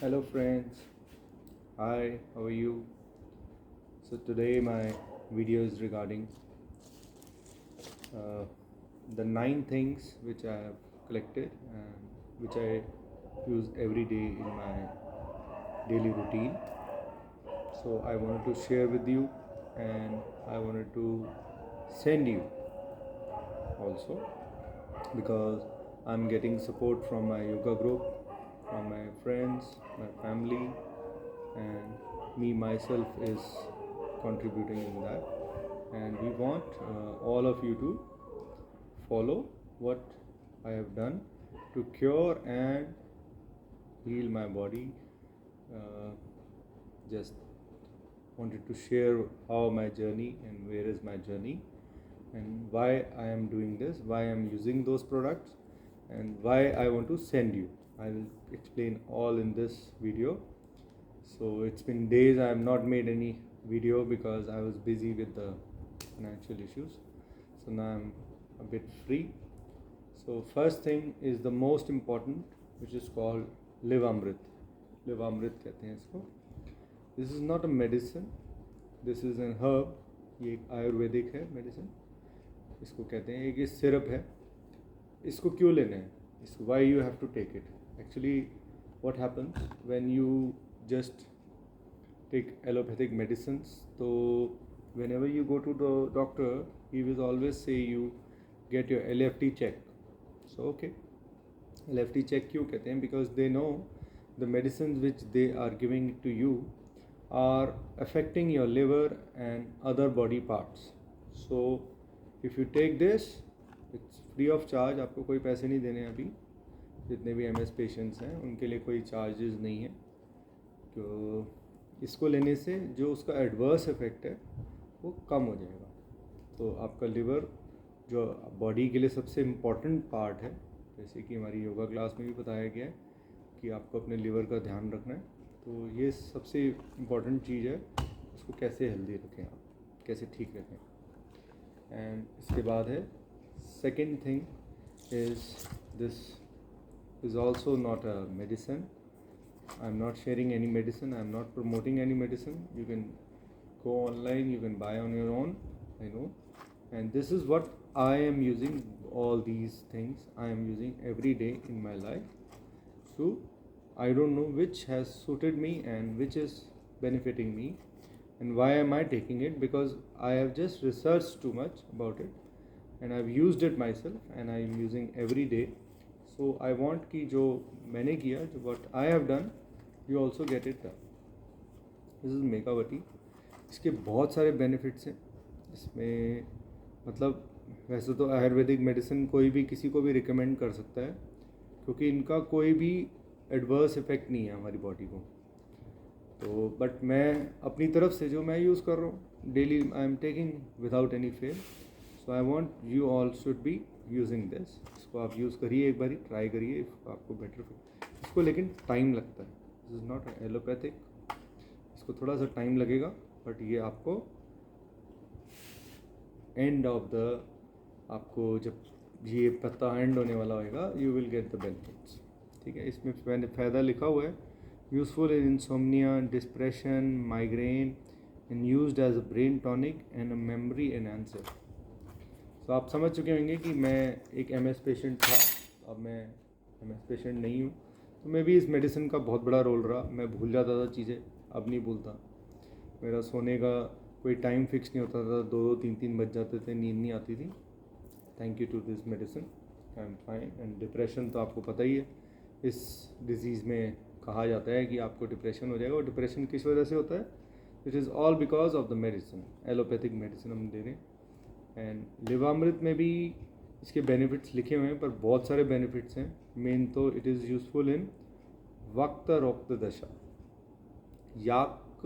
Hello friends, hi, how are you? So today my video is regarding uh, the 9 things which I have collected and which I use every day in my daily routine. So I wanted to share with you and I wanted to send you also because I'm getting support from my yoga group, from my friends, my family, and me myself is contributing in that. And we want all of you to follow what I have done to cure and heal my body. Uh, just wanted to share how my journey and where is my journey and why I am doing this, why I am using those products, and why I want to send you. I will explain all in this video. So it's been days I have not made any video because I was busy with the financial issues. So now I'm a bit free. So first thing is the most important, which is called Live Amrit. Live Amrit कहते हैं इसको. This is not a medicine. This is an herb. ये एक आयुर्वेदिक है medicine. इसको कहते हैं, एक ये सिरप है. इसको क्यों लेना है? इसको why you have to take it? Actually, what happens when you just take allopathic medicines? So whenever you go to the doctor, he will always say you get your LFT check. So okay, LFT check क्यों कहते हैं? Because they know the medicines which they are giving to you are affecting your liver and other body parts. So if you take this, it's free of charge. आपको कोई पैसे नहीं देने अभी. जितने भी MS पेशेंट्स हैं उनके लिए कोई चार्जेस नहीं है. तो इसको लेने से जो उसका एडवर्स इफेक्ट है वो कम हो जाएगा. तो आपका लिवर जो बॉडी के लिए सबसे इम्पॉर्टेंट पार्ट है, जैसे कि हमारी योगा क्लास में भी बताया गया है कि आपको अपने लिवर का ध्यान रखना है. तो ये सबसे इम्पॉर्टेंट चीज़ है. उसको कैसे हेल्दी रखें आप, कैसे ठीक रखें. एंड इसके बाद है second thing is this is also not a medicine. I am not sharing any medicine. I am not promoting any medicine. You can go online, you can buy on your own, I know. And this is what I am using. All these things I am using every day in my life. So I don't know which has suited me and which is benefiting me and why am I taking it, because I have just researched too much about it and I've used it myself and I am using every day. So I want कि जो मैंने किया, जो what I have done, you also get it done. This is मेकावटी. इसके बहुत सारे benefits हैं इसमें. मतलब वैसे तो आयुर्वेदिक मेडिसिन कोई भी किसी को भी रिकमेंड कर सकता है क्योंकि इनका कोई भी एडवर्स इफेक्ट नहीं है हमारी बॉडी को. तो बट मैं अपनी तरफ से जो मैं यूज़ कर रहा हूँ daily, I am taking without any fail. So I want you all should be using this. इसको आप यूज़ करिए, एक बारी ट्राई करिए, आपको बेटर. इसको लेकिन टाइम लगता है. This is not allopathic. इसको थोड़ा सा टाइम लगेगा बट ये आपको एंड ऑफ द, आपको जब ये पत्ता एंड होने वाला होगा you will get the benefits. ठीक है. इसमें फ़ायदा लिखा हुआ है, useful in insomnia, depression, migraine and used as a brain tonic and a memory enhancer. तो आप समझ चुके होंगे कि मैं एक MS पेशेंट था, अब मैं MS पेशेंट नहीं हूँ. तो मैं भी इस मेडिसिन का बहुत बड़ा रोल रहा. मैं भूल जाता था चीज़ें, अब नहीं भूलता. मेरा सोने का कोई टाइम फिक्स नहीं होता था, 2-2, 3-3 बज जाते थे, नींद नहीं आती थी. Thank you to this medicine, I am fine. And depression तो आपको पता ही है, इस डिजीज़ में कहा जाता है कि आपको डिप्रेशन हो जाएगा. और डिप्रेशन किस वजह से होता है? It is all because of the medicine. Allopathic medicine हम दे रहे हैं. एंड लिवामृत में भी इसके बेनिफिट्स लिखे हुए हैं, पर बहुत सारे बेनिफिट्स हैं. मेन तो इट इज़ यूज़फुल इन वक्त रोक्त दशा, याक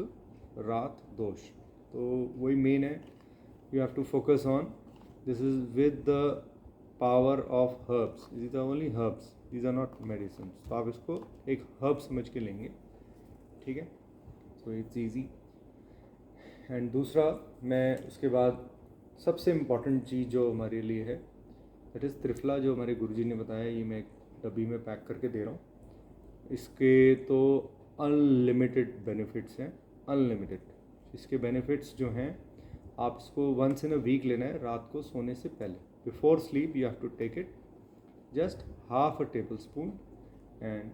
रात दोष. तो वही मेन है. You have to focus on this is with the power of herbs. These are only herbs, these are not medicine. तो आप इसको एक हर्ब समझ के लेंगे. ठीक है. So it's easy. एंड दूसरा, मैं उसके बाद सबसे इम्पॉर्टेंट चीज़ जो हमारे लिए है दैट इज़ त्रिफला, जो हमारे गुरुजी ने बताया. ये मैं एक डब्बी में पैक करके दे रहा हूँ. इसके तो अनलिमिटेड बेनिफिट्स हैं, अनलिमिटेड। इसके बेनिफिट्स जो हैं, आप इसको वंस इन अ वीक लेना है, रात को सोने से पहले। Before sleep you have to take it, just half a tablespoon, and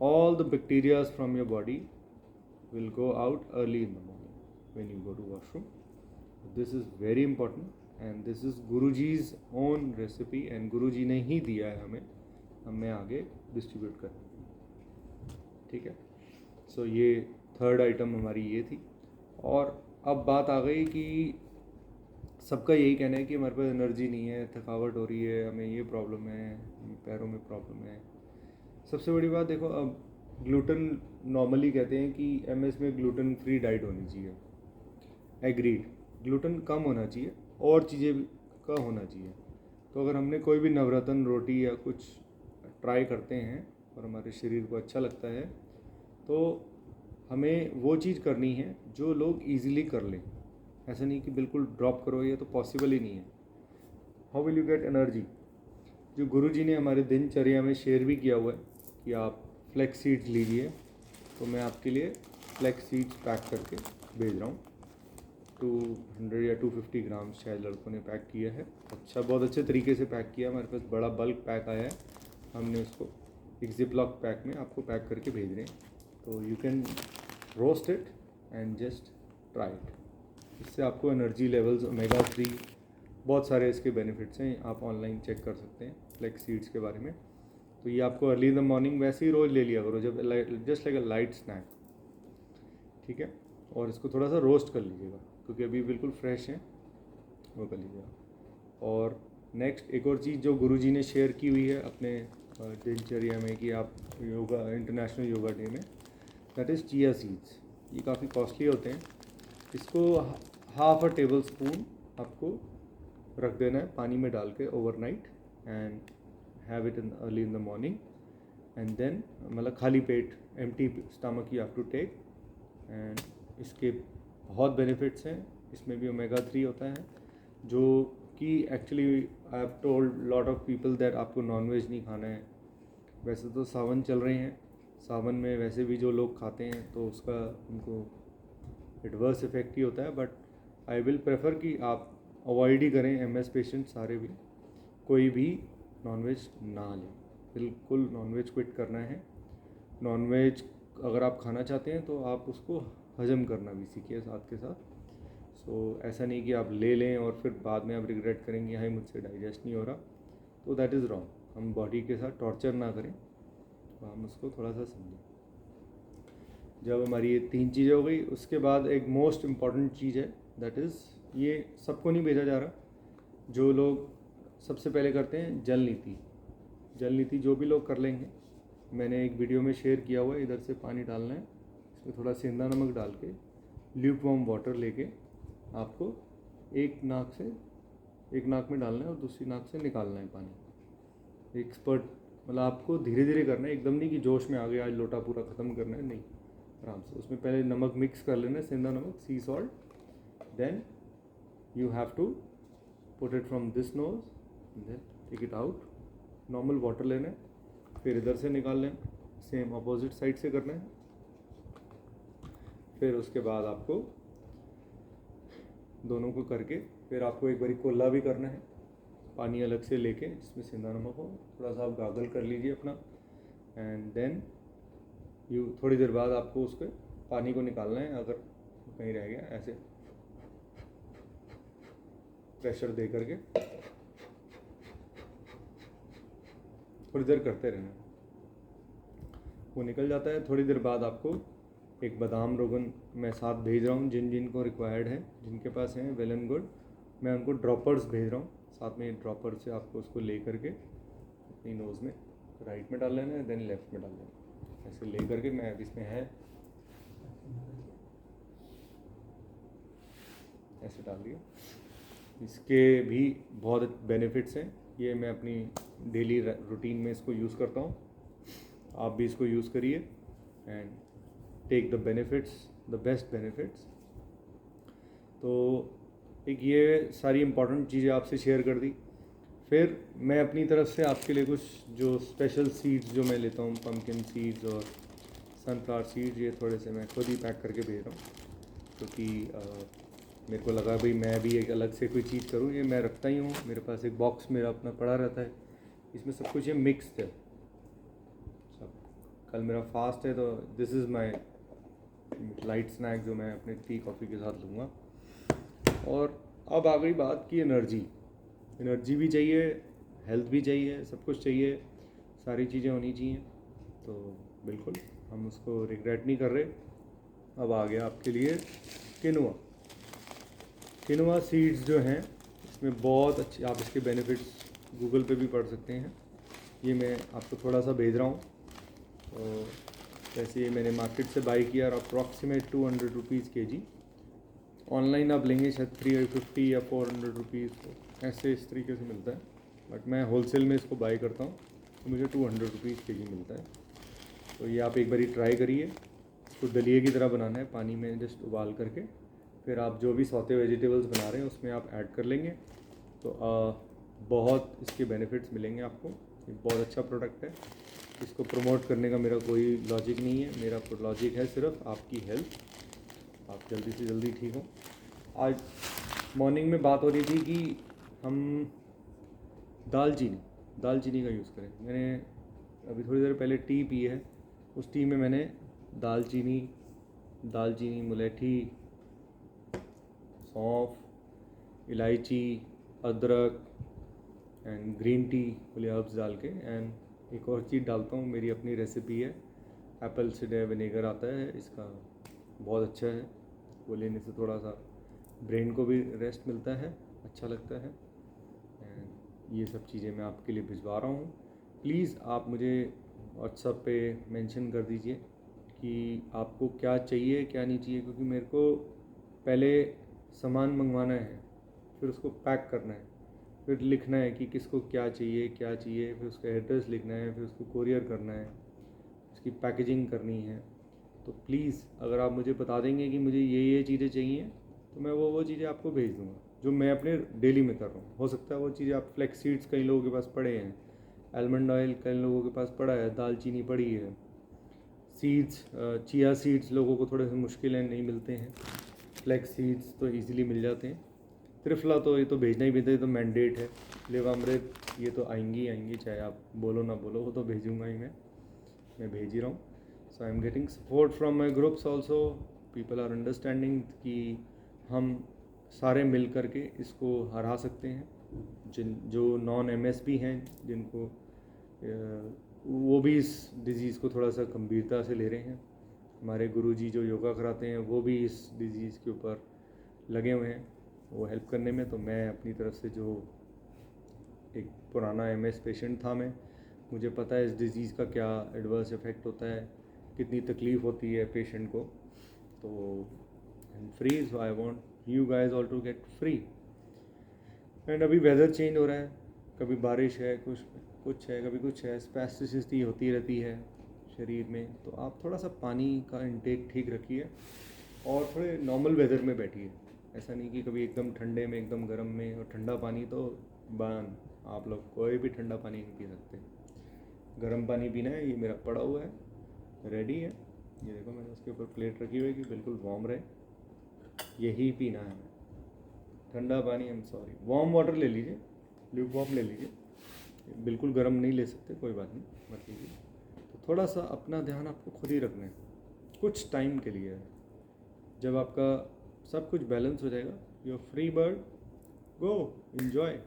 all the bacteria from your body will go out early in the morning when you go to washroom. This is very important and this is Guruji's own recipe and Guruji ने ही दिया है हमें आगे distribute करना। ठीक है, सो ये third item हमारी ये थी। और अब बात आ गई कि सबका यही कहना है कि हमारे पास एनर्जी नहीं है, थकावट हो रही है, हमें ये प्रॉब्लम है, पैरों में प्रॉब्लम है। सबसे बड़ी बात देखो, अब ग्लूटेन नॉर्मली कहते हैं कि एमएस में ग्लूटेन फ्री डाइट होनी चाहिए, एग्रीड, ग्लूटेन कम होना चाहिए और चीज़ें का होना चाहिए। तो अगर हमने कोई भी नवरत्न रोटी या कुछ ट्राई करते हैं और हमारे शरीर को अच्छा लगता है, तो हमें वो चीज़ करनी है जो लोग इजीली कर लें। ऐसा नहीं कि बिल्कुल ड्रॉप करो, ये तो पॉसिबल ही नहीं है। How will you get energy? जो गुरुजी ने हमारे दिनचर्या में शेयर भी किया हुआ है कि आप फ्लैक्स सीड्स लीजिए, तो मैं आपके लिए फ्लैक्स सीड्स पैक करके भेज रहा हूँ। 200 या 250 ग्राम शायद लड़कों ने पैक किया है। अच्छा, बहुत अच्छे तरीके से पैक किया, हमारे पास बड़ा बल्क पैक आया है, हमने उसको एक जिपलॉक पैक में आपको पैक करके भेज रहे हैं। तो you can roast it and just try it. इससे आपको एनर्जी लेवल्स, ओमेगा 3, बहुत सारे इसके बेनिफिट्स हैं, आप ऑनलाइन चेक कर सकते हैं फ्लैक्स सीड्स के बारे में। तो ये आपको अर्ली इन द मॉर्निंग वैसे ही रोज़ ले लिया करो, जब just like a light snack, ठीक है। और इसको थोड़ा सा रोस्ट कर लीजिएगा क्योंकि अभी बिल्कुल फ्रेश है, वो कर लीजिएगा। और नेक्स्ट एक और चीज़ जो गुरुजी ने शेयर की हुई है अपने दिनचर्या में कि आप योगा, इंटरनेशनल योगा डे में, दैट इज़ चिया सीड्स। ये काफ़ी कॉस्टली होते हैं। इसको हाफ अ टेबल स्पून आपको रख देना है पानी में डाल के overnight, and have it in early in the morning, and then मतलब खाली पेट, empty stomach you have to take. And इसके बहुत बेनिफिट्स हैं। इसमें भी ओमेगा 3 होता है, जो कि actually I have told lot of people that आपको नॉनवेज नहीं खाना है। वैसे तो सावन चल रहे हैं, सावन में वैसे भी जो लोग खाते हैं तो उसका उनको एडवर्स इफेक्ट ही होता है, बट आई विल प्रेफर कि आप अवॉइड ही करें। एमएस पेशेंट सारे भी, कोई भी नॉनवेज ना लें, बिल्कुल नॉनवेज क्विट करना है। नॉनवेज अगर आप खाना चाहते हैं तो आप उसको हजम करना भी सीखिए साथ के साथ। सो ऐसा नहीं कि आप ले लें और फिर बाद में आप रिग्रेट करेंगे, हाय मुझसे डाइजेस्ट नहीं हो रहा, तो दैट इज़ रॉन्ग। हम बॉडी के साथ टॉर्चर ना करें, तो हम उसको थोड़ा सा समझें। जब हमारी ये 3 चीज़ें हो गई, उसके बाद एक मोस्ट इम्पॉर्टेंट चीज़ है, दैट इज़, ये सबको नहीं भेजा जा रहा, जो लोग सबसे पहले करते हैं जल नीति। जल नीति जो भी लोग कर लेंगे, मैंने एक वीडियो में शेयर किया हुआ है। इधर से पानी डालना है, इसमें थोड़ा सेंधा नमक डाल के ल्यूक वार्म वाटर लेके आपको एक नाक में डालना है और दूसरी नाक से निकालना है पानी। एक्सपर्ट, मतलब आपको धीरे धीरे करना है, एकदम नहीं कि जोश में आ गया आज लोटा पूरा ख़त्म करना है, नहीं, आराम से। उसमें पहले नमक मिक्स कर लेना है, सेंधा नमक, sea salt, then you have to put it from this nose, then take it out. Normal water लेना है, फिर इधर से निकाल लें, सेम अपोजिट साइड से करना है। फिर उसके बाद आपको दोनों को करके फिर आपको एक बारी कोल्ला भी करना है, पानी अलग से लेके जिसमें सेंधा नमक हो, थोड़ा सा आप गागल कर लीजिए अपना, एंड देन यू थोड़ी देर बाद आपको उसके पानी को निकालना है। अगर कहीं रह गया, ऐसे प्रेशर दे करके थोड़ी देर करते रहना, वो निकल जाता है। थोड़ी देर बाद आपको एक बादाम रोगन मैं साथ भेज रहा हूँ, जिन को रिक्वायर्ड है, जिनके पास हैं वेल एंड गुड, मैं उनको ड्रॉपर्स भेज रहा हूँ साथ में। ड्रॉपर से आपको उसको ले करके अपनी नोज़ में राइट में डाल लेना है, देन लेफ्ट में डाल लेना है, ऐसे ले करके। मैं अब इसमें है ऐसे डाल दिया। इसके भी बहुत बेनिफिट्स हैं, ये मैं अपनी डेली रूटीन में इसको यूज़ करता हूँ, आप भी इसको यूज़ करिए and take the benefits, the best benefits. तो एक ये सारी इम्पॉर्टेंट चीज़ें आपसे शेयर कर दी। फिर मैं अपनी तरफ से आपके लिए कुछ जो स्पेशल सीड्स जो मैं लेता हूँ, पम्पकिन सीड्स और सनफ्लावर सीड्स ये थोड़े से मैं खुद ही पैक करके भेज रहा हूँ, क्योंकि मेरे को लगा भाई मैं भी एक अलग से कोई चीज़ करूँ। ये मैं रखता ही हूँ, मेरे पास एक बॉक्स मेरा अपना पड़ा रहता है, इसमें सब कुछ ये मिक्स्ड है सब। कल मेरा फास्ट है, तो this is my light snack जो मैं अपने टी कॉफ़ी के साथ लूँगा। और अब आ गई बात की एनर्जी भी चाहिए, हेल्थ भी चाहिए, सब कुछ चाहिए, सारी चीज़ें होनी चाहिए। तो बिल्कुल हम उसको रिग्रेट नहीं कर रहे। अब आ गया आपके लिए किनुआ सीड्स जो हैं, इसमें बहुत अच्छे, आप इसके बेनिफिट्स गूगल पे भी पढ़ सकते हैं। ये मैं आपको थोड़ा सा भेज रहा हूँ। तो वैसे ये मैंने मार्केट से बाई किया और अप्रॉक्सीमेट 200 रुपीज़ kg। ऑनलाइन आप लेंगे शायद 350 या 400 रुपीज़ ऐसे इस तरीके से मिलता है, बट मैं होलसेल में इसको बाई करता हूँ तो मुझे 200 रुपीज़ kg मिलता है। तो ये आप एक बारी ट्राई करिए। इसको दलिए की तरह बनाना है, पानी में जस्ट उबाल करके, फिर आप जो भी सौते वेजिटेबल्स बना रहे हैं उसमें आप ऐड कर लेंगे, तो बहुत इसके बेनिफिट्स मिलेंगे आपको। ये बहुत अच्छा प्रोडक्ट है, इसको प्रमोट करने का मेरा कोई लॉजिक नहीं है। मेरा लॉजिक है सिर्फ आपकी हेल्थ, आप जल्दी से जल्दी ठीक हो। आज मॉर्निंग में बात हो रही थी कि हम दालचीनी का यूज़ करें। मैंने अभी थोड़ी देर पहले टी पी है, उस टी में मैंने दालचीनी, मुलेठी, सौंफ, इलायची, अदरक एंड ग्रीन टी वाले हर्ब्स डाल के, एंड एक और चीज़ डालता हूँ, मेरी अपनी रेसिपी है, एप्पल साइडर विनेगर आता है इसका, बहुत अच्छा है। वो लेने से थोड़ा सा ब्रेन को भी रेस्ट मिलता है, अच्छा लगता है। एंड ये सब चीज़ें मैं आपके लिए भिजवा रहा हूँ। प्लीज़ आप मुझे व्हाट्सएप पे मेंशन कर दीजिए कि आपको क्या चाहिए क्या नहीं चाहिए, क्योंकि मेरे को पहले सामान मंगवाना है, फिर उसको पैक करना है, फिर लिखना है कि किसको क्या चाहिए, फिर उसका एड्रेस लिखना है, फिर उसको कोरियर करना है, उसकी पैकेजिंग करनी है। तो प्लीज़ अगर आप मुझे बता देंगे कि मुझे ये चीज़ें चाहिए, तो मैं वो चीज़ें आपको भेज दूँगा जो मैं अपने डेली में कर रहा हूँ। हो सकता है वो चीज़ें आप फ्लैक्स सीड्स कई लोगों के पास पड़े हैं, आलमंड ऑयल कई लोगों के पास पड़ा है, दालचीनी पड़ी है, सीड्स चिया सीड्स लोगों को थोड़े से मुश्किल हैं, नहीं मिलते हैं। फ्लैक्स सीड्स तो इजीली मिल जाते हैं। त्रिफला तो ये तो भेजना ही भेजना, ये तो मैंडेट है। लेवामृत ये तो आएंगी, चाहे आप बोलो ना बोलो, वो तो भेजूँगा ही मैं भेज ही रहा हूँ। So I am getting support from my groups also, people are understanding कि हम सारे मिल कर के इसको हरा सकते हैं। जो नॉन एमएस भी हैं, जिनको वो भी इस डिज़ीज़ को थोड़ा सा गंभीरता से ले रहे हैं। हमारे गुरुजी जो योगा कराते हैं वो भी इस डिज़ीज़ के ऊपर लगे हुए हैं, वो हेल्प करने में। तो मैं अपनी तरफ से, जो एक पुराना एमएस पेशेंट था मैं, मुझे पता है इस डिज़ीज़ का क्या एडवर्स इफ़ेक्ट होता है, कितनी तकलीफ़ होती है पेशेंट को। तो free, so I want you guys all to get free. And अभी वेदर चेंज हो रहा है, कभी बारिश है, कुछ है, कभी कुछ है, स्पैस्टिसिटी होती रहती है शरीर में। तो आप थोड़ा सा पानी का इंटेक ठीक रखिए और थोड़े नॉर्मल वेदर में बैठिए। ऐसा नहीं कि कभी एकदम ठंडे में, एकदम गर्म में, और ठंडा पानी तो बान, आप लोग कोई भी ठंडा पानी नहीं पी सकते। गर्म पानी पीना है। ये मेरा पड़ा हुआ है, रेडी है, ये देखो मैंने उसके ऊपर प्लेट रखी हुई है कि बिल्कुल वार्म रहे, यही पीना है। ठंडा पानी, I am sorry, warm water ले लीजिए, ल्यूक वार्म ले लीजिए, बिल्कुल गर्म नहीं ले सकते, कोई बात नहीं, मत लीजिए। तो थोड़ा सा अपना ध्यान आपको खुद ही रखना है, कुछ टाइम के लिए है। जब आपका सब कुछ बैलेंस हो जाएगा, you are free bird, go enjoy.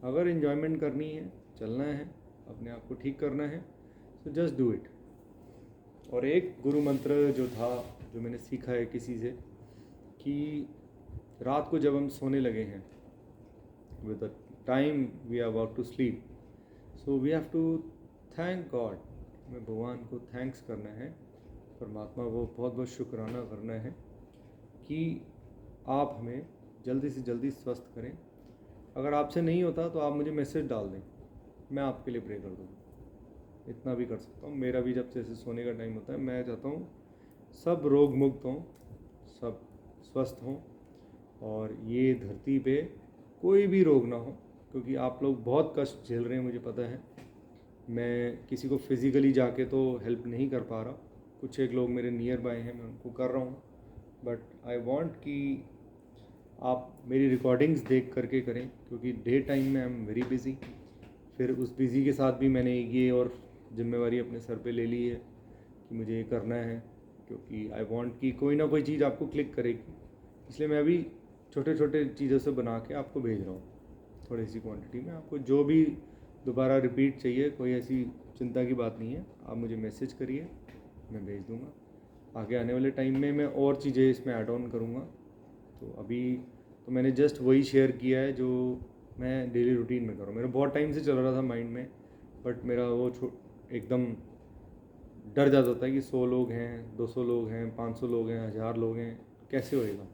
अगर इन्जॉयमेंट करनी है, चलना है, अपने आप को ठीक करना है, तो जस्ट डू इट। और एक गुरु मंत्र जो था, जो मैंने सीखा है किसी से, कि रात को जब हम सोने लगे हैं, with the time we are about to sleep, so we have to thank God. हमें भगवान को थैंक्स करना है, परमात्मा को बहुत बहुत शुक्राना करना है कि आप हमें जल्दी से जल्दी स्वस्थ करें। अगर आपसे नहीं होता तो आप मुझे मैसेज डाल दें, मैं आपके लिए प्रे कर दूँगा। इतना भी कर सकता हूँ। मेरा भी जब जैसे सोने का टाइम होता है, मैं चाहता हूँ सब रोग मुक्त हों, सब स्वस्थ हों, और ये धरती पे कोई भी रोग ना हो, क्योंकि आप लोग बहुत कष्ट झेल रहे हैं, मुझे पता है। मैं किसी को फिज़िकली जाके तो हेल्प नहीं कर पा रहा, कुछ एक लोग मेरे नियर बाय हैं, मैं उनको कर रहा हूँ, बट आई वांट कि आप मेरी रिकॉर्डिंग्स देख करके करें, क्योंकि डे टाइम में आई एम वेरी बिज़ी। फिर उस बिज़ी के साथ भी मैंने ये और जिम्मेवारी अपने सर पे ले ली है कि मुझे ये करना है, क्योंकि आई वांट कि कोई ना कोई चीज़ आपको क्लिक करेगी। इसलिए मैं अभी छोटे छोटे चीज़ों से बना के आपको भेज रहा हूँ, थोड़ी सी क्वांटिटी में। आपको जो भी दोबारा रिपीट चाहिए, कोई ऐसी चिंता की बात नहीं है, आप मुझे मैसेज करिए, मैं भेज दूँगा। आगे आने वाले टाइम में मैं और चीज़ें इसमें ऐड ऑन करूँगा। तो अभी तो मैंने जस्ट वही शेयर किया है जो मैं डेली रूटीन में कर रहा हूँ। मेरा बहुत टाइम से चल रहा था माइंड में, बट मेरा वो एकदम डर जाता था कि 100 लोग हैं, 200 लोग हैं, 500 लोग हैं, 1000 लोग हैं, कैसे होएगा।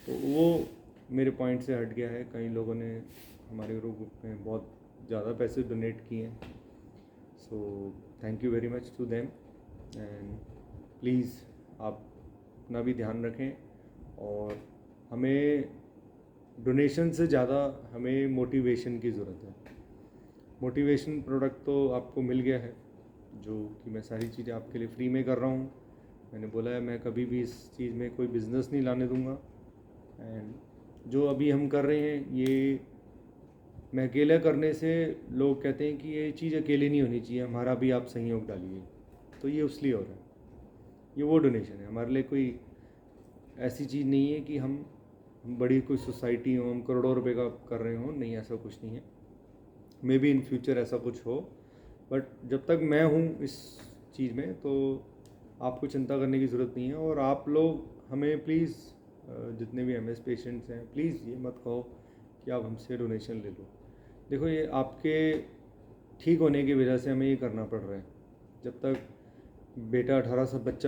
तो वो मेरे पॉइंट से हट गया है। कई लोगों ने हमारे ग्रुप में बहुत ज़्यादा पैसे डोनेट किए हैं, so thank you very much to them. And please आप अपना भी ध्यान रखें, और हमें डोनेशन से ज़्यादा हमें मोटिवेशन की ज़रूरत है। मोटिवेशन प्रोडक्ट तो आपको मिल गया है, जो कि मैं सारी चीज़ें आपके लिए फ्री में कर रहा हूँ। मैंने बोला है मैं कभी भी इस चीज़ में कोई बिज़नेस नहीं लाने दूँगा। एंड जो अभी हम कर रहे हैं, ये मैं अकेला करने से लोग कहते हैं कि ये चीज़ अकेले नहीं होनी चाहिए, हमारा भी आप सहयोग डालिए, तो ये उसलिए हो रहा है। ये वो डोनेशन है, हमारे लिए कोई ऐसी चीज़ नहीं है कि हम बड़ी कोई सोसाइटी हो, हम करोड़ों रुपए का कर रहे हो, नहीं, ऐसा कुछ नहीं है। मे बी इन फ्यूचर ऐसा कुछ हो, बट जब तक मैं हूँ इस चीज़ में, तो आपको चिंता करने की ज़रूरत नहीं है। और आप लोग हमें प्लीज़, जितने भी MS पेशेंट्स हैं, प्लीज़ ये मत कहो कि आप हमसे डोनेशन ले लो। देखो, ये आपके ठीक होने की वजह से हमें ये करना पड़ रहा है। जब तक बच्चा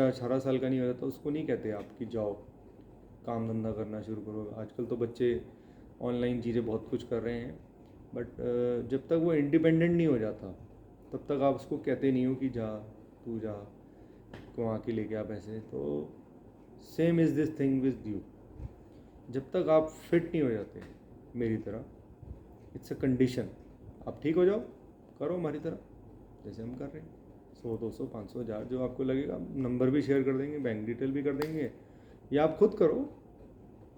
18 साल का नहीं हो जाता, उसको नहीं कहते आप कि जाओ काम धंधा करना शुरू करो। आजकल तो बच्चे ऑनलाइन चीज़ें बहुत कुछ कर रहे हैं, बट जब तक वो इंडिपेंडेंट नहीं हो जाता, तब तक आप उसको कहते नहीं हो कि जा, तू जा, कमा के लेके आ पैसे। तो same is this thing with you. जब तक आप फिट नहीं हो जाते मेरी तरह, इट्स अ कंडीशन। आप ठीक हो जाओ, करो हमारी तरह जैसे हम कर रहे हैं। 100, 200, 500, 1000 जो आपको लगेगा, नंबर भी शेयर कर देंगे, बैंक डिटेल भी कर देंगे, या आप खुद करो।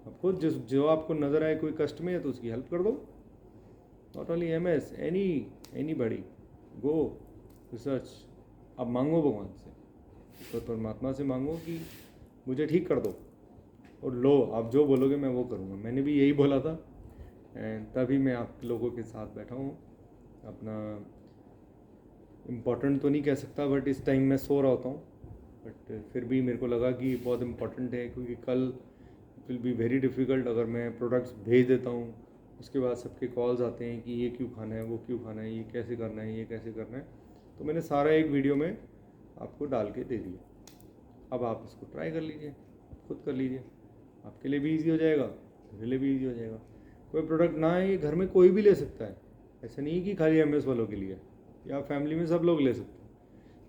आप खुद जो आपको नज़र आए कोई कष्ट में है तो उसकी हेल्प कर दो। Not only MS, any buddy, go research. आप मांगो भगवान से, तो परमात्मा से मांगो कि मुझे ठीक कर दो, और लो, आप जो बोलोगे मैं वो करूँगा। मैंने भी यही बोला था, एंड तभी मैं आप लोगों के साथ बैठा हूँ। अपना इम्पोर्टेंट तो नहीं कह सकता, बट इस टाइम मैं सो रहा होता हूँ, बट फिर भी मेरे को लगा कि बहुत इम्पोर्टेंट है, क्योंकि कल विल बी वेरी डिफ़िकल्ट। अगर मैं प्रोडक्ट्स भेज देता हूँ, उसके बाद सबके कॉल्स आते हैं कि ये क्यों खाना है, वो क्यों खाना है, ये कैसे करना है, ये कैसे करना है। तो मैंने सारा एक वीडियो में आपको डाल के दे दिया। अब आप इसको ट्राई कर लीजिए, खुद कर लीजिए, आपके लिए भी ईजी हो जाएगा, मेरे लिए भी ईजी हो जाएगा। कोई प्रोडक्ट ना है, ये घर में कोई भी ले सकता है। ऐसा नहीं कि खाली MS वालों के लिए, या फैमिली में सब लोग ले सकते हैं।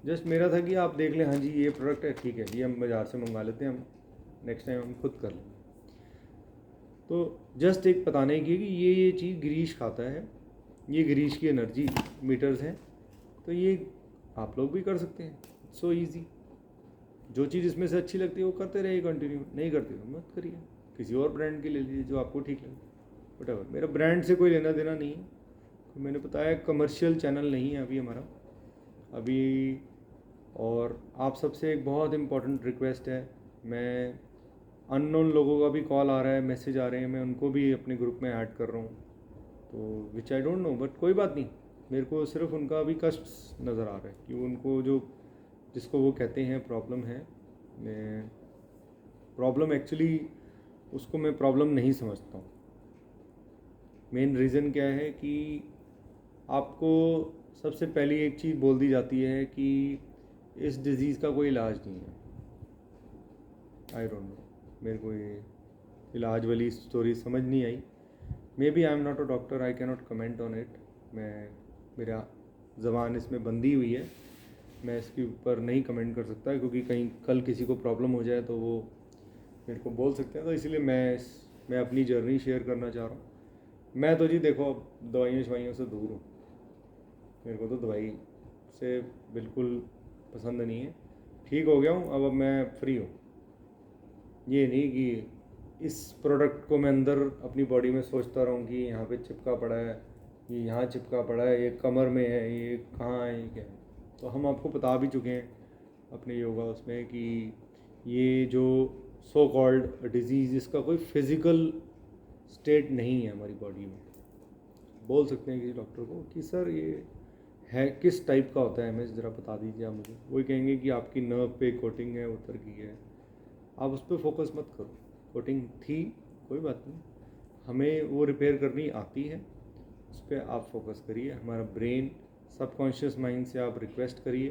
जस्ट मेरा था कि आप देख लें, हाँ जी ये प्रोडक्ट है, ठीक है, ये हम बाज़ार से मंगा लेते हैं, हम नेक्स्ट टाइम हम खुद कर लेंगे। तो जस्ट एक बताने की कि ये चीज़ गिरीश खाता है, ये गिरीश की एनर्जी मीटर्स हैं, तो ये आप लोग भी कर सकते हैं। So easy. जो चीज़ इसमें से अच्छी लगती है वो करते रहिए कंटिन्यू, नहीं करते तो मत करिए, किसी और ब्रांड की ले लीजिए जो आपको ठीक लगे। वटएवर, मेरा ब्रांड से कोई लेना देना नहीं है। तो मैंने बताया कमर्शियल चैनल नहीं है अभी हमारा अभी। और आप सबसे एक बहुत इम्पोर्टेंट रिक्वेस्ट है, मैं अननोन लोगों का भी कॉल आ रहा है, मैसेज आ रहे हैं, मैं उनको भी अपने ग्रुप में ऐड कर रहा हूँ, तो विच आई डोंट नो, बट कोई बात नहीं। मेरे को सिर्फ उनका अभी कष्ट नज़र आ रहा है कि उनको जो जिसको वो कहते हैं प्रॉब्लम है, मैं प्रॉब्लम एक्चुअली उसको मैं प्रॉब्लम नहीं समझता हूँ। मेन रीज़न क्या है कि आपको सबसे पहली एक चीज़ बोल दी जाती है कि इस डिज़ीज़ का कोई इलाज नहीं है। आई डोंट नो, मेरे को ये इलाज वाली स्टोरी समझ नहीं आई। Maybe I am not a doctor, I can not comment on it. मेरा ज़बान इसमें बंदी हुई है, मैं इसके ऊपर नहीं कमेंट कर सकता, क्योंकि कहीं कल किसी को प्रॉब्लम हो जाए तो वो मेरे को बोल सकते हैं। तो इसलिए मैं अपनी जर्नी शेयर करना चाह रहा हूँ। मैं तो जी देखो, दवाइयों से दूर हूँ, मेरे को तो दवाई से बिल्कुल पसंद नहीं है। ठीक हो गया हूँ, अब मैं फ्री हूँ। ये नहीं कि इस प्रोडक्ट को मैं अंदर अपनी बॉडी में सोचता रहूँ कि यहाँ पे चिपका पड़ा है, ये यहाँ चिपका पड़ा है, ये कमर में है, ये कहाँ है, ये क्या है। तो हम आपको बता भी चुके हैं अपने योगा उसमें कि ये जो सो कॉल्ड डिजीज़, इसका कोई फिज़िकल स्टेट नहीं है हमारी बॉडी में। बोल सकते हैं किसी डॉक्टर को कि सर ये है किस टाइप का होता है एमएस, ज़रा बता दीजिए आप मुझे। वही कहेंगे कि आपकी नर्व पे कोटिंग है, उतर गई है, आप उस पर फोकस मत करो। कोटिंग थी, कोई बात नहीं, हमें वो रिपेयर करनी आती है, उस पर आप फोकस करिए। हमारा ब्रेन, सबकॉन्शियस माइंड से आप रिक्वेस्ट करिए,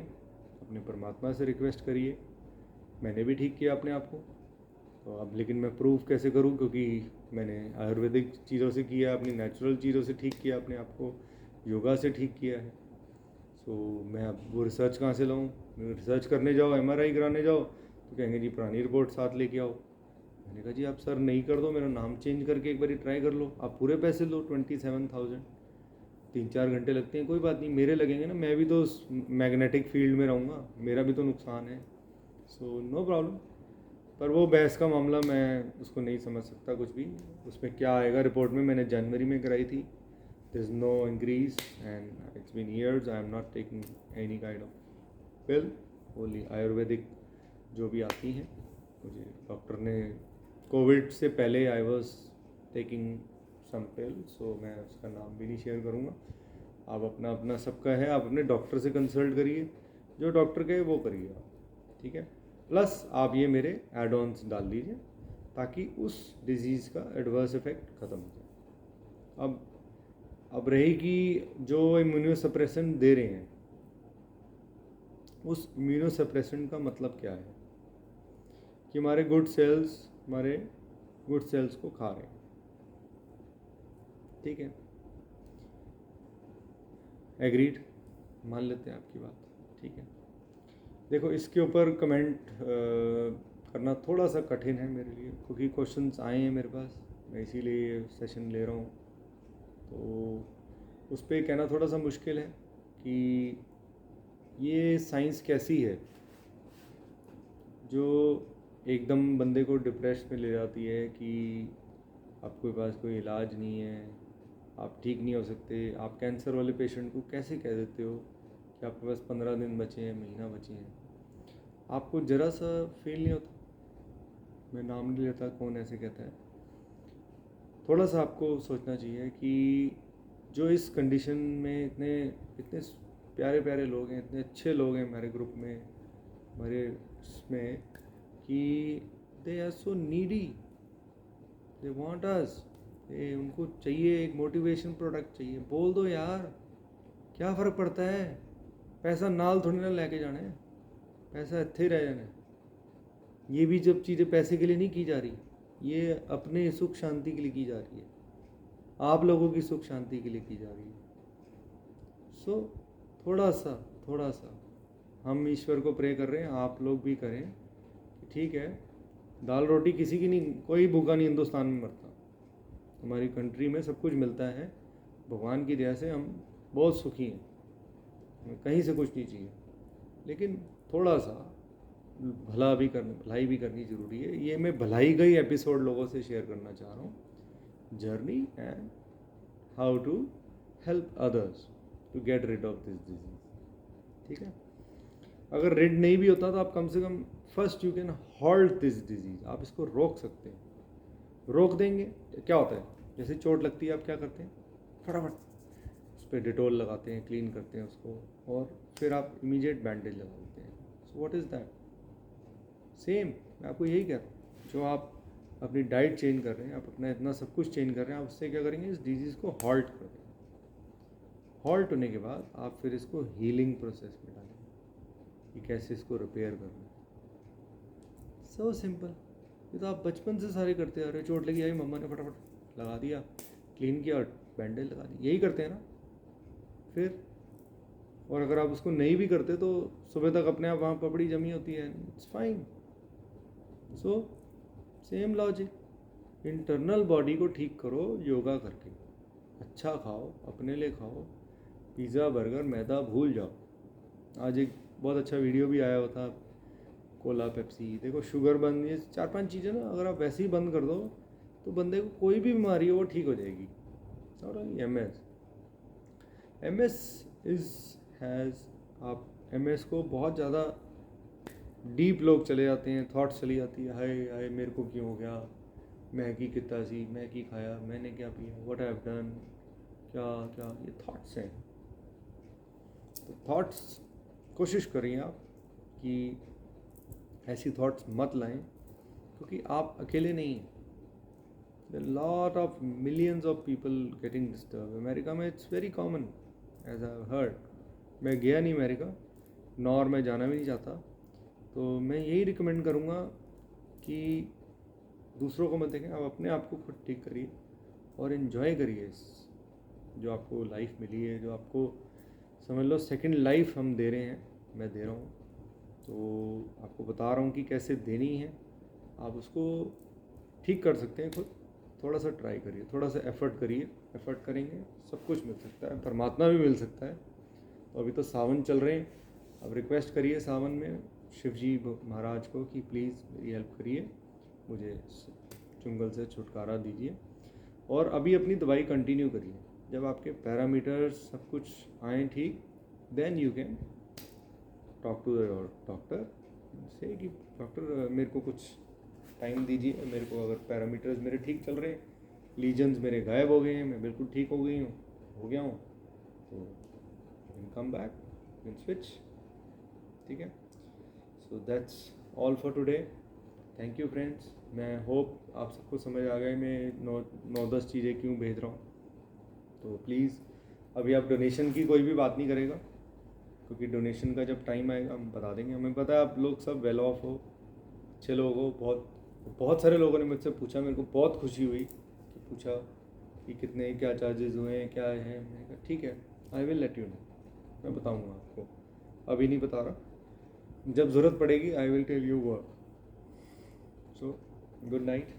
अपने परमात्मा से रिक्वेस्ट करिए। मैंने भी ठीक किया अपने आप को, तो अब लेकिन मैं प्रूव कैसे करूं, क्योंकि मैंने आयुर्वेदिक चीज़ों से किया, अपनी नेचुरल चीज़ों से ठीक किया अपने आप को, योगा से ठीक किया है। सो मैं अब वो रिसर्च कहाँ से लाऊं? रिसर्च करने जाओ, एमआरआई कराने जाओ तो कहेंगे जी पुरानी रिपोर्ट साथ लेके आओ। मैंने कहा जी आप सर नहीं कर दो, मेरा नाम चेंज करके एक बार ट्राई कर लो, आप पूरे पैसे लो 27,000, 3-4 घंटे लगते हैं, कोई बात नहीं, मेरे लगेंगे ना, मैं भी तो मैग्नेटिक फील्ड में रहूँगा, मेरा भी तो नुकसान है, सो नो प्रॉब्लम। पर वो बहस का मामला, मैं उसको नहीं समझ सकता कुछ भी। उसमें क्या आएगा रिपोर्ट में, मैंने जनवरी में कराई थी, there is no increase and it's been years I am not taking any kind of pill, only Ayurvedic जो भी आती हैं। मुझे डॉक्टर ने कोविड से पहले आई वॉज टेकिंग सम पिल, सो मैं उसका नाम भी नहीं शेयर करूँगा। आप अपना अपना सबका है, आप अपने डॉक्टर से कंसल्ट करिए, जो डॉक्टर कहे वो करिए आप, ठीक है। प्लस आप ये मेरे एड ऑन्स डाल दीजिए ताकि उस डिज़ीज़ का एडवर्स इफेक्ट ख़त्म हो जाए। अब रहेगी जो इम्यूनोसप्रेशन दे रहे हैं, उस इम्यूनोसप्रेशन का मतलब क्या है कि हमारे गुड सेल्स को खा रहे हैं, ठीक है, एग्रीड, मान लेते हैं आपकी बात, ठीक है। देखो इसके ऊपर कमेंट करना थोड़ा सा कठिन है मेरे लिए, क्योंकि क्वेश्चंस आए हैं मेरे पास, मैं इसीलिए सेशन ले रहा हूँ। तो उस पर कहना थोड़ा सा मुश्किल है कि ये साइंस कैसी है जो एकदम बंदे को डिप्रेस में ले जाती है कि आपके पास कोई इलाज नहीं है, आप ठीक नहीं हो सकते। आप कैंसर वाले पेशेंट को कैसे कह देते हो कि आपके पास 15 दिन बचे हैं, महीना बचे हैं? आपको ज़रा सा फील नहीं होता? मैं नाम नहीं लेता कौन ऐसे कहता है। थोड़ा सा आपको सोचना चाहिए कि जो इस कंडीशन में इतने इतने प्यारे प्यारे लोग हैं, इतने अच्छे लोग हैं हमारे ग्रुप में, हमारे इसमें, कि they are so needy, they want us, उनको चाहिए एक मोटिवेशन प्रोडक्ट चाहिए। बोल दो यार, क्या फ़र्क पड़ता है, पैसा नाल थोड़ी ना लेके जाना है, पैसा इत्थे ही रह जाना है। ये भी जब चीज़ें पैसे के लिए नहीं की जा रही, ये अपने सुख शांति के लिए की जा रही है, आप लोगों की सुख शांति के लिए की जा रही है। सो थोड़ा सा हम ईश्वर को प्रे कर रहे हैं, आप लोग भी करें, ठीक है। दाल रोटी किसी की नहीं, कोई भूखा नहीं हिंदुस्तान में मरता, हमारी कंट्री में सब कुछ मिलता है, भगवान की दया से हम बहुत सुखी हैं, हमें कहीं से कुछ नहीं चाहिए। लेकिन थोड़ा सा भलाई भी करनी ज़रूरी है। ये मैं भलाई का ही एपिसोड लोगों से शेयर करना चाह रहा हूँ, journey and how to help others to get rid of this disease, ठीक है। अगर रिड नहीं भी होता तो आप कम से come first you can halt this disease, आप इसको रोक सकते हैं। रोक देंगे क्या होता है, जैसे चोट लगती है आप क्या करते हैं, फटाफट उस पर डिटोल लगाते हैं, क्लीन करते हैं उसको, और फिर आप इमीडिएट बैंडेज लगा देते हैं। So what is that? Same मैं आपको यही कह रहा हूँ, जो आप अपनी डाइट चेंज कर रहे हैं, आप अपना इतना सब कुछ चेंज कर रहे हैं, आप उससे क्या करेंगे, इस डिजीज़ को हॉल्ट कर देंगे। हॉल्ट होने के बाद आप फिर इसको हीलिंग प्रोसेस में डालेंगे कि कैसे इसको रिपेयर करना है। So simple. ये तो आप बचपन से सारे करते आ रहे हो, चोट लगी आई मम्मा ने फटाफट लगा दिया, क्लीन किया और बैंडेज लगा दी, यही करते हैं ना फिर। और अगर आप उसको नहीं भी करते तो सुबह तक अपने आप वहाँ पपड़ी जमी होती है, it's fine. So same logic, internal body को ठीक करो योगा करके, अच्छा खाओ, अपने लिए खाओ, पिज़्ज़ा बर्गर मैदा भूल जाओ। आज एक बहुत अच्छा वीडियो भी आया हुआ था, कोला, पेप्सी, देखो शुगर बंद, ये 4-5 चीज़ें ना अगर आप वैसे ही बंद कर दो तो बंदे को कोई भी बीमारी हो वो ठीक हो जाएगी। और एम एस इज़ हैज़, आप एम एस को बहुत ज़्यादा डीप लोग चले जाते हैं, थॉट्स चली जाती है, हाय हाय मेरे को क्यों हो गया, मैं की कितना सी, मैं की खाया, मैंने क्या पिया, व्हाट आई हैव डन, क्या क्या, ये थॉट्स हैं। तो थॉट्स कोशिश करिए आप कि ऐसी थॉट्स मत लाएं, क्योंकि आप अकेले नहीं हैं। There are lot of millions of people getting disturbed. America में it's very common as I've heard. मैं गया नहीं अमेरिका, नॉर मैं जाना भी नहीं चाहता, तो मैं यही रिकमेंड करूँगा कि दूसरों को मत देखें, आप अपने आप को खुद ठीक करिए और इन्जॉय करिए जो आपको लाइफ मिली है, जो आपको समझ लो सेकंड लाइफ हम दे रहे हैं, मैं दे रहा हूँ, तो आपको बता रहा हूँ कि कैसे देनी है। आप उसको ठीक कर सकते हैं खुद, थोड़ा सा ट्राई करिए, थोड़ा सा एफर्ट करिए, एफर्ट करेंगे सब कुछ मिल सकता है, परमात्मा भी मिल सकता है। तो अभी तो सावन चल रहे हैं, अब रिक्वेस्ट करिए सावन में शिव जी महाराज को कि प्लीज़ मेरी हेल्प करिए, मुझे चुंगल से छुटकारा दीजिए, और अभी अपनी दवाई कंटिन्यू करिए। जब आपके पैरामीटर्स सब कुछ आएँ ठीक, then you can talk to your doctor से कि डॉक्टर मेरे को कुछ टाइम दीजिए, मेरे को अगर पैरामीटर्स मेरे ठीक चल रहे हैं, लीजन्स मेरे गायब हो गए हैं, मैं बिल्कुल ठीक हो गया हूँ, तो कम बैक, कैन स्विच, ठीक है। So that's all for today, thank you friends. मैं होप आप सबको समझ आ गए मैं 9-10 चीज़ें क्यों भेज रहा हूँ। तो प्लीज़ अभी आप डोनेशन की कोई भी बात नहीं करेगा, क्योंकि डोनेशन का जब टाइम आएगा हम बता देंगे। हमें पता है आप लोग सब वेल ऑफ हो, अच्छे लोग हो। बहुत सारे लोगों ने मुझसे पूछा, मेरे को बहुत खुशी हुई कि पूछा कि कितने क्या चार्जेस हुए हैं, क्या है। मैंने कहा ठीक है, I will let you know, मैं बताऊंगा आपको, अभी नहीं बता रहा, जब ज़रूरत पड़ेगी I will tell you what. So good night,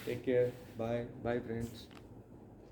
take care, bye bye friends.